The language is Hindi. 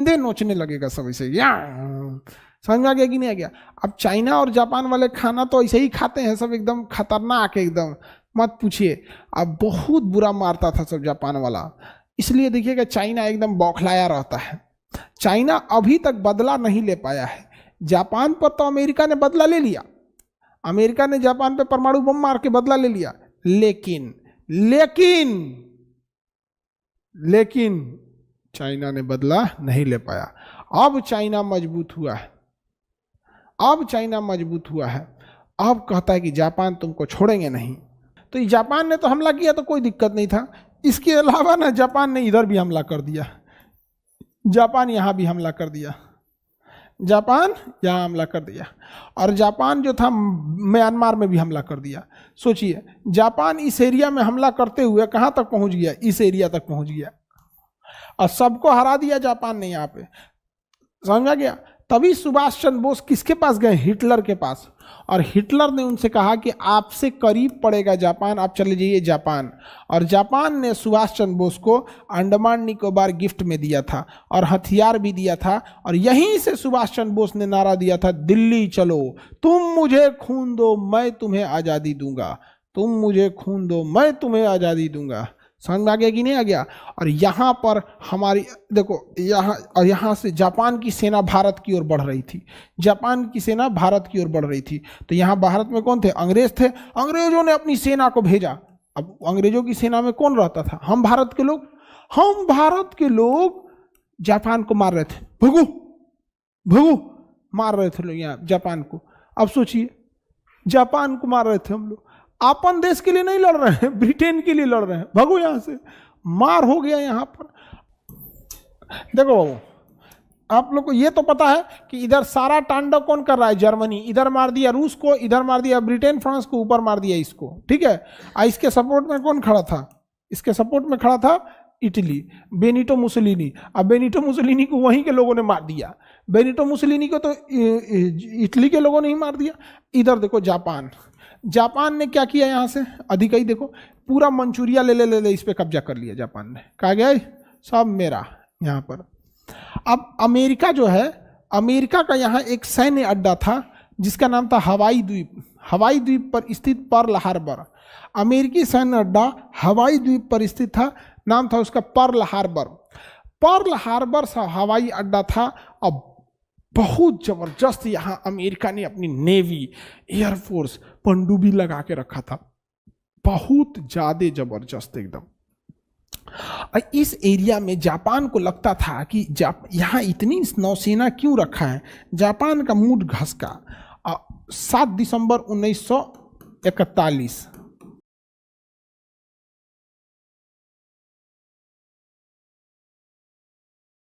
दे नोचने लगेगा सब ऐसे, या समझ में आ गया कि नहीं आ गया। अब चाइना और जापान वाले खाना तो ऐसे ही खाते हैं सब, एकदम खतरनाक एकदम, मत पूछिए। अब बहुत बुरा मारता था सब जापान वाला, इसलिए देखिएगा चाइना एकदम बौखलाया रहता है। चाइना अभी तक बदला नहीं ले पाया है। जापान पर तो अमेरिका ने बदला ले लिया, अमेरिका ने जापान पे परमाणु बम मार के बदला ले लिया, लेकिन लेकिन लेकिन चाइना ने बदला नहीं ले पाया। अब चाइना मजबूत हुआ है, अब चाइना मजबूत हुआ है, अब कहता है कि जापान तुमको छोड़ेंगे नहीं। तो जापान ने तो हमला किया तो कोई दिक्कत नहीं था, इसके अलावा ना जापान ने इधर भी हमला कर दिया, जापान यहाँ भी हमला कर दिया, जापान यहाँ हमला कर दिया, और जापान जो था म्यांमार में भी हमला कर दिया। सोचिए जापान इस एरिया में हमला करते हुए कहाँ तक पहुँच गया, इस एरिया तक पहुँच गया, और सबको हरा दिया जापान ने यहाँ पे, समझा गया। तभी सुभाष चंद्र बोस किसके पास गए, हिटलर के पास, और हिटलर ने उनसे कहा कि आपसे करीब पड़ेगा जापान, आप चले जाइए जापान। और जापान ने सुभाष चंद्र बोस को अंडमान निकोबार गिफ्ट में दिया था और हथियार भी दिया था, और यहीं से सुभाष चंद्र बोस ने नारा दिया था, दिल्ली चलो, तुम मुझे खून दो मैं तुम्हें आज़ादी दूंगा, तुम मुझे खून दो मैं तुम्हें आज़ादी दूंगा। समझ में आ गया कि नहीं आ गया। और यहाँ पर हमारी देखो यहाँ, और यहाँ से जापान की सेना भारत की ओर बढ़ रही थी, जापान की सेना भारत की ओर बढ़ रही थी। तो यहाँ भारत में कौन थे, अंग्रेज थे, अंग्रेजों ने अपनी सेना को भेजा। अब अंग्रेजों की सेना में कौन रहता था, हम भारत के लोग, हम भारत के लोग जापान को मार रहे थे, भगो भगो मार रहे थे लोग यहाँ जापान को। अब सोचिए जापान को मार रहे थे हम लोग, अपन देश के लिए नहीं लड़ रहे हैं, ब्रिटेन के लिए लड़ रहे हैं, भगो यहां से, मार हो गया यहां पर। देखो बाबू, आप लोग को ये तो पता है कि इधर सारा तांडव कौन कर रहा है, जर्मनी, इधर मार दिया रूस को, इधर मार दिया ब्रिटेन फ्रांस को, ऊपर मार दिया इसको, ठीक है। इसके सपोर्ट में कौन खड़ा था, इसके सपोर्ट में खड़ा था इटली, बेनिटो मुसोलिनी। अब बेनिटो मुसोलिनी को वहीं के लोगों ने मार दिया, बेनिटो मुसोलिनी को तो इटली के लोगों ने ही मार दिया। इधर देखो जापान, जापान ने क्या किया, यहाँ से अधिकारी देखो, पूरा मंचूरिया ले ले ले ले इस पे कब्जा कर लिया जापान ने, कहा गया सब मेरा यहाँ पर। अब अमेरिका जो है, अमेरिका का यहाँ एक सैन्य अड्डा था जिसका नाम था हवाई द्वीप, हवाई द्वीप पर स्थित पर्ल हार्बर, अमेरिकी सैन्य अड्डा हवाई द्वीप पर स्थित था, नाम था उसका पर्ल हार्बर। पर्ल हार्बर सा हवाई अड्डा था। अब बहुत जबरदस्त यहाँ अमेरिका ने अपनी नेवी, एयरफोर्स, पनडुब्बी लगा के रखा था, बहुत ज्यादा जबरदस्त एकदम। इस एरिया में जापान को लगता था कि यहाँ इतनी नौसेना क्यों रखा है, जापान का मूड घसका। 7 दिसंबर 1941